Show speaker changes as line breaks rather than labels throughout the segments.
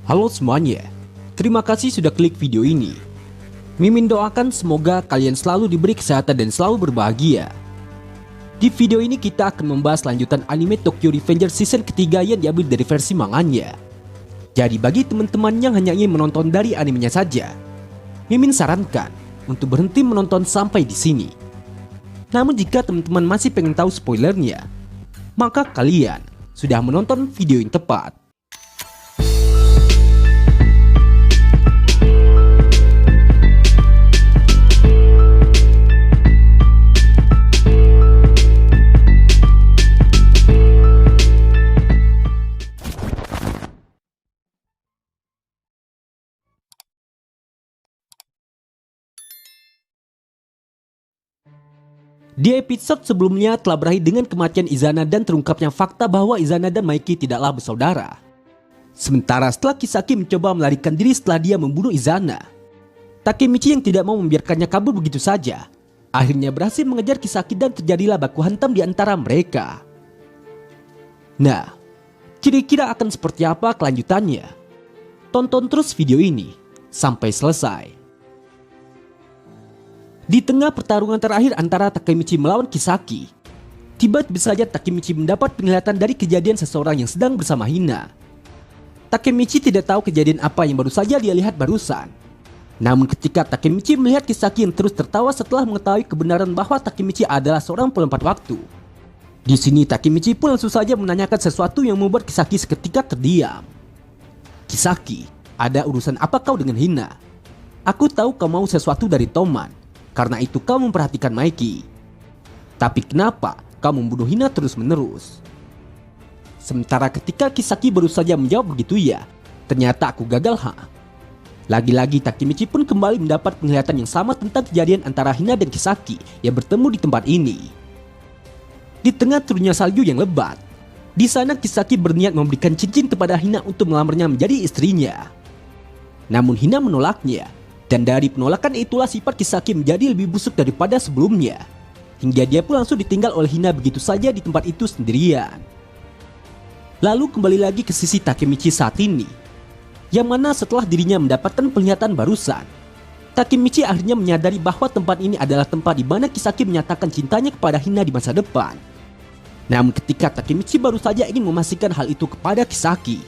Halo semuanya, terima kasih sudah klik video ini. Mimin doakan semoga kalian selalu diberi kesehatan dan selalu berbahagia. Di video ini kita akan membahas lanjutan anime Tokyo Revengers season ketiga yang diambil dari versi manganya. Jadi bagi teman-teman yang hanya ingin menonton dari animenya saja, Mimin sarankan untuk berhenti menonton sampai di sini. Namun jika teman-teman masih pengen tahu spoilernya, maka kalian sudah menonton video yang tepat. Di episode sebelumnya telah berakhir dengan kematian Izana dan terungkapnya fakta bahwa Izana dan Maiki tidaklah bersaudara. Sementara setelah Kisaki mencoba melarikan diri setelah dia membunuh Izana, Takemichi yang tidak mau membiarkannya kabur begitu saja, akhirnya berhasil mengejar Kisaki dan terjadilah baku hantam di antara mereka. Nah, kira-kira akan seperti apa kelanjutannya? Tonton terus video ini sampai selesai. Di tengah pertarungan terakhir antara Takemichi melawan Kisaki, tiba-tiba saja Takemichi mendapat penglihatan dari kejadian seseorang yang sedang bersama Hina. Takemichi tidak tahu kejadian apa yang baru saja dia lihat barusan. Namun ketika Takemichi melihat Kisaki yang terus tertawa setelah mengetahui kebenaran bahwa Takemichi adalah seorang pelompat waktu, di sini Takemichi pun langsung saja menanyakan sesuatu yang membuat Kisaki seketika terdiam. "Kisaki, ada urusan apa kau dengan Hina? Aku tahu kau mau sesuatu dari Toman. Karena itu kau memperhatikan Maiki. Tapi kenapa kau membunuh Hina terus-menerus?" Sementara ketika Kisaki baru saja menjawab begitu ya, ternyata aku gagal Lagi-lagi Takemichi pun kembali mendapat penglihatan yang sama tentang kejadian antara Hina dan Kisaki yang bertemu di tempat ini. Di tengah turunnya salju yang lebat, di sana Kisaki berniat memberikan cincin kepada Hina untuk melamarnya menjadi istrinya. Namun Hina menolaknya. Dan dari penolakan itulah sifat Kisaki menjadi lebih busuk daripada sebelumnya. Hingga dia pun langsung ditinggal oleh Hina begitu saja di tempat itu sendirian. Lalu kembali lagi ke sisi Takemichi saat ini, yang mana setelah dirinya mendapatkan penglihatan barusan, Takemichi akhirnya menyadari bahwa tempat ini adalah tempat di mana Kisaki menyatakan cintanya kepada Hina di masa depan. Namun ketika Takemichi baru saja ingin memastikan hal itu kepada Kisaki,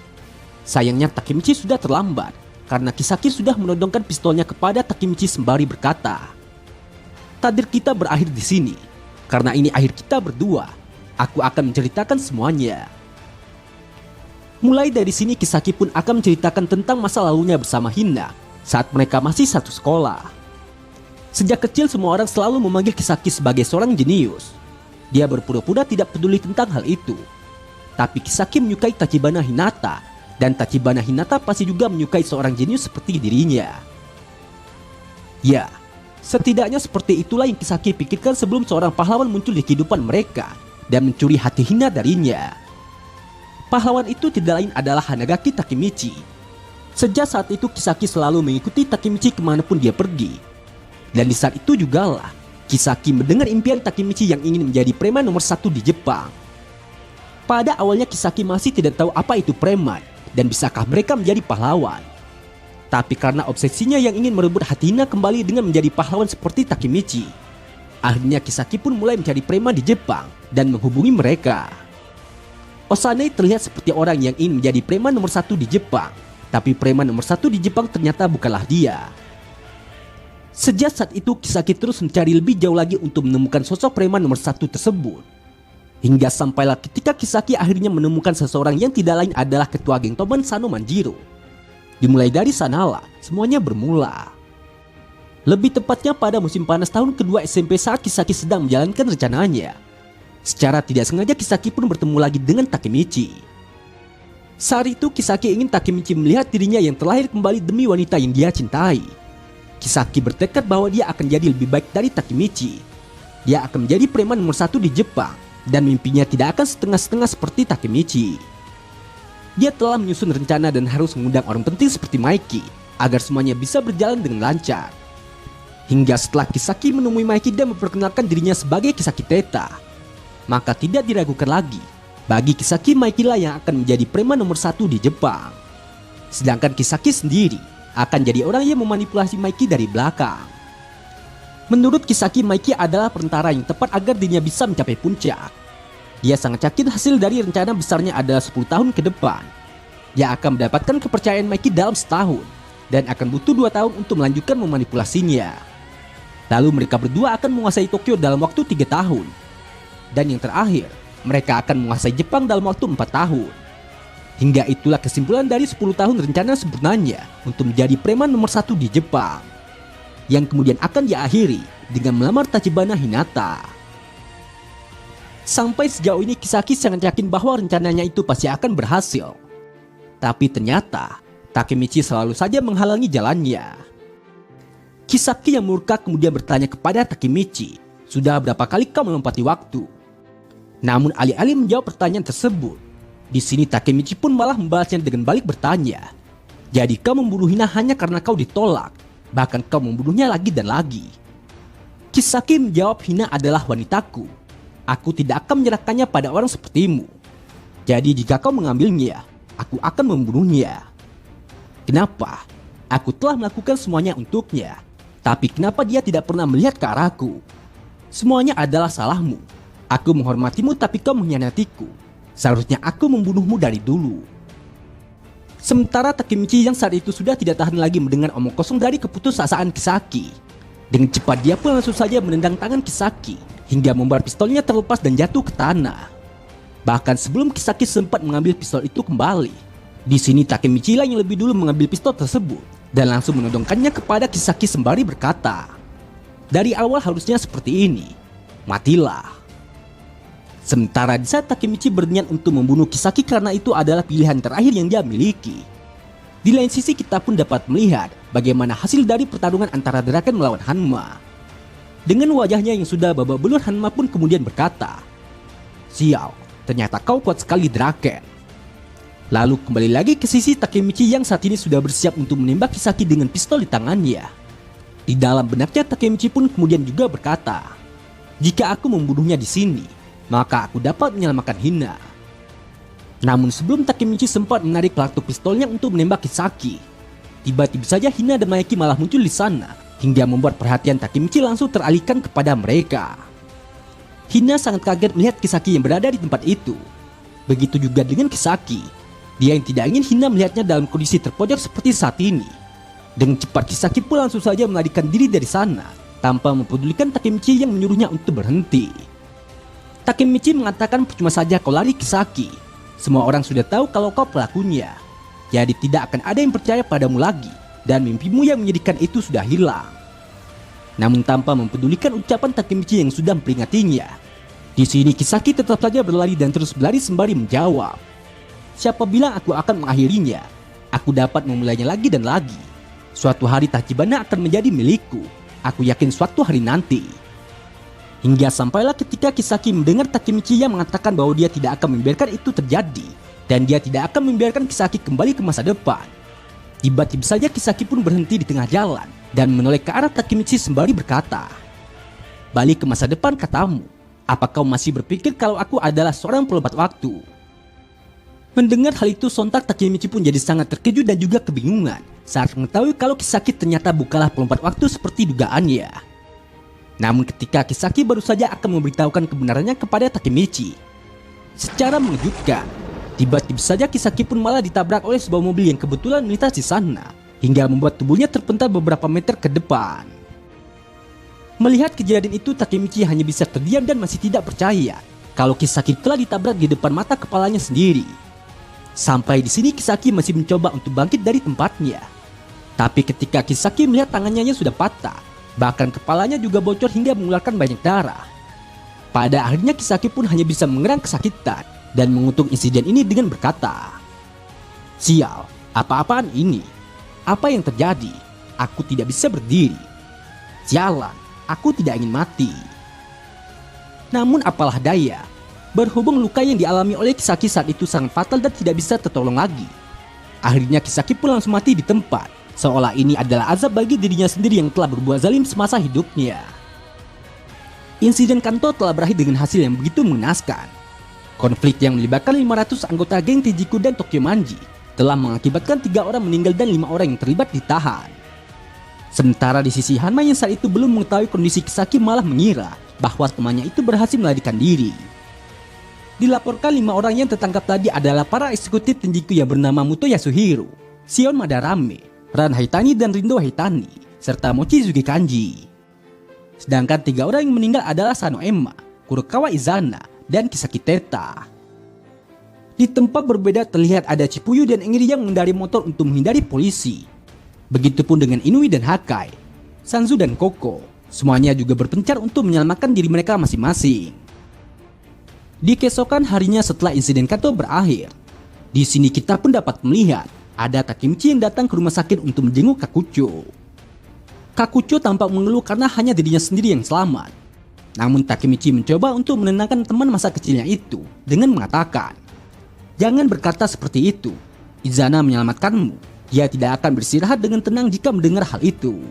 sayangnya Takemichi sudah terlambat. Karena Kisaki sudah menodongkan pistolnya kepada Takemichi sembari berkata, "Takdir kita berakhir di sini. Karena ini akhir kita berdua. Aku akan menceritakan semuanya." Mulai dari sini Kisaki pun akan menceritakan tentang masa lalunya bersama Hina saat mereka masih satu sekolah. Sejak kecil semua orang selalu memanggil Kisaki sebagai seorang jenius. Dia berpura-pura tidak peduli tentang hal itu. Tapi Kisaki menyukai Tachibana Hinata. Dan Tachibana Hinata pasti juga menyukai seorang jenius seperti dirinya. Ya, setidaknya seperti itulah yang Kisaki pikirkan sebelum seorang pahlawan muncul di kehidupan mereka dan mencuri hati Hina darinya. Pahlawan itu tidak lain adalah Hanagaki Takemichi. Sejak saat itu Kisaki selalu mengikuti Takemichi kemanapun dia pergi. Dan di saat itu jugalah Kisaki mendengar impian Takemichi yang ingin menjadi preman nomor 1 di Jepang. Pada awalnya Kisaki masih tidak tahu apa itu preman dan bisakah mereka menjadi pahlawan. Tapi karena obsesinya yang ingin merebut hati Hina kembali dengan menjadi pahlawan seperti Takemichi, akhirnya Kisaki pun mulai mencari preman di Jepang dan menghubungi mereka. Osane terlihat seperti orang yang ingin menjadi preman nomor 1 di Jepang, tapi preman nomor 1 di Jepang ternyata bukanlah dia. Sejak saat itu Kisaki terus mencari lebih jauh lagi untuk menemukan sosok preman nomor 1 tersebut. Hingga sampailah ketika Kisaki akhirnya menemukan seseorang yang tidak lain adalah ketua geng Toman Sano Manjiro. Dimulai dari sanalah semuanya bermula. Lebih tepatnya pada musim panas tahun kedua SMP saat Kisaki sedang menjalankan rencananya. Secara tidak sengaja Kisaki pun bertemu lagi dengan Takemichi. Saat itu Kisaki ingin Takemichi melihat dirinya yang terlahir kembali demi wanita yang dia cintai. Kisaki bertekad bahwa dia akan jadi lebih baik dari Takemichi. Dia akan menjadi preman nomor 1 di Jepang. Dan mimpinya tidak akan setengah-setengah seperti Takemichi. Dia telah menyusun rencana dan harus mengundang orang penting seperti Maiki agar semuanya bisa berjalan dengan lancar. Hingga setelah Kisaki menemui Maiki dan memperkenalkan dirinya sebagai Kisaki Teta, maka tidak diragukan lagi, bagi Kisaki Maiki lah yang akan menjadi preman nomor 1 di Jepang. Sedangkan Kisaki sendiri akan jadi orang yang memanipulasi Maiki dari belakang. Menurut Kisaki, Maiki adalah perantara yang tepat agar dirinya bisa mencapai puncak. Dia sangat yakin hasil dari rencana besarnya adalah 10 tahun ke depan. Dia akan mendapatkan kepercayaan Maiki dalam setahun dan akan butuh 2 tahun untuk melanjutkan memanipulasinya. Lalu mereka berdua akan menguasai Tokyo dalam waktu 3 tahun. Dan yang terakhir, mereka akan menguasai Jepang dalam waktu 4 tahun. Hingga itulah kesimpulan dari 10 tahun rencana sebenarnya untuk menjadi preman nomor 1 di Jepang, yang kemudian akan diakhiri dengan melamar Tachibana Hinata. Sampai sejauh ini Kisaki sangat yakin bahwa rencananya itu pasti akan berhasil. Tapi ternyata Takemichi selalu saja menghalangi jalannya. Kisaki yang murka kemudian bertanya kepada Takemichi, "Sudah berapa kali kau melompati waktu?" Namun alih-alih menjawab pertanyaan tersebut, di sini Takemichi pun malah membalasnya dengan balik bertanya, "Jadi kau membunuh Hina hanya karena kau ditolak, bahkan kau membunuhnya lagi dan lagi?" Kisaki menjawab, "Hina adalah wanitaku. Aku tidak akan menyerahkannya pada orang sepertimu. Jadi jika kau mengambilnya, aku akan membunuhnya. Kenapa? Aku telah melakukan semuanya untuknya. Tapi kenapa dia tidak pernah melihat ke arahku? Semuanya adalah salahmu. Aku menghormatimu tapi kau mengkhianatiku. Seharusnya aku membunuhmu dari dulu." Sementara Takemichi yang saat itu sudah tidak tahan lagi mendengar omong kosong dari keputusasaan Kisaki. Dengan cepat dia pun langsung saja menendang tangan Kisaki hingga membuat pistolnya terlepas dan jatuh ke tanah. Bahkan sebelum Kisaki sempat mengambil pistol itu kembali, di sini Takemichi lah yang lebih dulu mengambil pistol tersebut dan langsung menodongkannya kepada Kisaki sembari berkata, "Dari awal harusnya seperti ini. Matilah." Sementara di saat Takemichi berniat untuk membunuh Kisaki karena itu adalah pilihan terakhir yang dia miliki, di lain sisi kita pun dapat melihat bagaimana hasil dari pertarungan antara Draken melawan Hanma. Dengan wajahnya yang sudah babak belur, Hanma pun kemudian berkata, "Sial, ternyata kau kuat sekali Draken." Lalu kembali lagi ke sisi Takemichi yang saat ini sudah bersiap untuk menembak Kisaki dengan pistol di tangannya. Di dalam benaknya Takemichi pun kemudian juga berkata, "Jika aku membunuhnya di sini, maka aku dapat menyelamatkan Hina." Namun sebelum Takemichi sempat menarik pelatuk pistolnya untuk menembak Kisaki, tiba-tiba saja Hina dan Maiki malah muncul di sana hingga membuat perhatian Takemichi langsung teralihkan kepada mereka. Hina sangat kaget melihat Kisaki yang berada di tempat itu. Begitu juga dengan Kisaki. Dia yang tidak ingin Hina melihatnya dalam kondisi terpojok seperti saat ini. Dengan cepat Kisaki pun langsung saja melarikan diri dari sana tanpa mempedulikan Takemichi yang menyuruhnya untuk berhenti. Takemichi mengatakan, "Percuma saja kau lari, Kisaki. Semua orang sudah tahu kalau kau pelakunya. Jadi tidak akan ada yang percaya padamu lagi dan mimpimu yang menyedihkan itu sudah hilang." Namun tanpa mempedulikan ucapan Takemichi yang sudah memperingatinya, di sini Kisaki tetap saja berlari dan terus berlari sembari menjawab, "Siapa bilang aku akan mengakhirinya? Aku dapat memulainya lagi dan lagi. Suatu hari Tachibana akan menjadi milikku. Aku yakin suatu hari nanti." Hingga sampailah ketika Kisaki mendengar Takemichi yang mengatakan bahwa dia tidak akan membiarkan itu terjadi dan dia tidak akan membiarkan Kisaki kembali ke masa depan. Tiba-tiba saja Kisaki pun berhenti di tengah jalan dan menoleh ke arah Takemichi sembari berkata, "Balik ke masa depan katamu. Apa kau masih berpikir kalau aku adalah seorang pelompat waktu?" Mendengar hal itu sontak Takemichi pun jadi sangat terkejut dan juga kebingungan saat mengetahui kalau Kisaki ternyata bukanlah pelompat waktu seperti dugaannya. Namun ketika Kisaki baru saja akan memberitahukan kebenarannya kepada Takemichi, secara mengejutkan, tiba-tiba saja Kisaki pun malah ditabrak oleh sebuah mobil yang kebetulan melintas di sana hingga membuat tubuhnya terpental beberapa meter ke depan. Melihat kejadian itu, Takemichi hanya bisa terdiam dan masih tidak percaya kalau Kisaki telah ditabrak di depan mata kepalanya sendiri. Sampai di sini Kisaki masih mencoba untuk bangkit dari tempatnya. Tapi ketika Kisaki melihat tangannya sudah patah, bahkan kepalanya juga bocor hingga mengeluarkan banyak darah. Pada akhirnya Kisaki pun hanya bisa mengerang kesakitan dan mengutuk insiden ini dengan berkata, "Sial, apa-apaan ini? Apa yang terjadi? Aku tidak bisa berdiri. Sialan, aku tidak ingin mati." Namun apalah daya, berhubung luka yang dialami oleh Kisaki saat itu sangat fatal dan tidak bisa tertolong lagi. Akhirnya Kisaki pun langsung mati di tempat, seolah ini adalah azab bagi dirinya sendiri yang telah berbuat zalim semasa hidupnya. Insiden Kanto telah berakhir dengan hasil yang begitu mengenaskan. Konflik yang melibatkan 500 anggota geng Tenjiku dan Tokyo Manji telah mengakibatkan 3 orang meninggal dan 5 orang yang terlibat ditahan. Sementara di sisi Hanma yang saat itu belum mengetahui kondisi Kisaki malah mengira bahwa temannya itu berhasil melarikan diri. Dilaporkan 5 orang yang tertangkap tadi adalah para eksekutif Tenjiku yang bernama Muto Yasuhiro, Shion Madarame, Ran Haitani dan Rindo Haitani, serta Mochizuki Kanji. Sedangkan 3 orang yang meninggal adalah Sano Emma, Kurokawa Izana, dan Kisaki Teta. Di tempat berbeda terlihat ada Chipuyu dan Engiri yang mengendarai motor untuk menghindari polisi. Begitupun dengan Inui dan Hakai, Sanzu dan Koko, semuanya juga berpencar untuk menyelamatkan diri mereka masing-masing. Di keesokan harinya setelah insiden Kato berakhir, di sini kita pun dapat melihat ada Takemichi yang datang ke rumah sakit untuk menjenguk Kakucho. Kakucho tampak mengeluh karena hanya dirinya sendiri yang selamat. Namun Takemichi mencoba untuk menenangkan teman masa kecilnya itu dengan mengatakan, "Jangan berkata seperti itu. Izana menyelamatkanmu. Dia tidak akan beristirahat dengan tenang jika mendengar hal itu."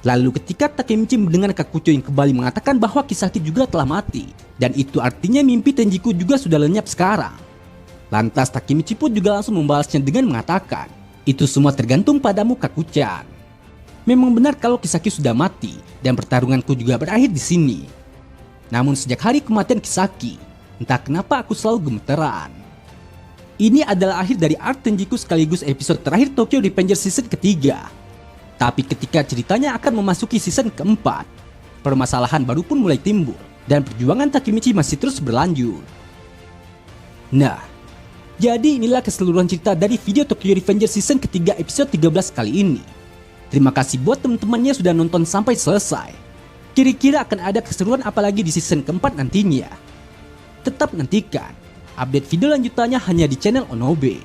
Lalu ketika Takemichi mendengar Kakucho yang kembali mengatakan bahwa Kisaki juga telah mati, dan itu artinya mimpi Tenjiku juga sudah lenyap sekarang. Lantas Takemichi pun juga langsung membalasnya dengan mengatakan, "Itu semua tergantung padamu, Kakuchan. Memang benar kalau Kisaki sudah mati dan pertarunganku juga berakhir di sini. Namun sejak hari kematian Kisaki, entah kenapa aku selalu gemeteran." Ini adalah akhir dari arc Tenjiku sekaligus episode terakhir Tokyo Revengers season ketiga. Tapi ketika ceritanya akan memasuki season keempat, permasalahan baru pun mulai timbul dan perjuangan Takemichi masih terus berlanjut. Nah, jadi inilah keseluruhan cerita dari video Tokyo Revengers season ketiga episode 13 kali ini. Terima kasih buat teman-temannya sudah nonton sampai selesai. Kira-kira akan ada keseruan apa lagi di season keempat nantinya? Tetap nantikan update video lanjutannya hanya di channel Onobe.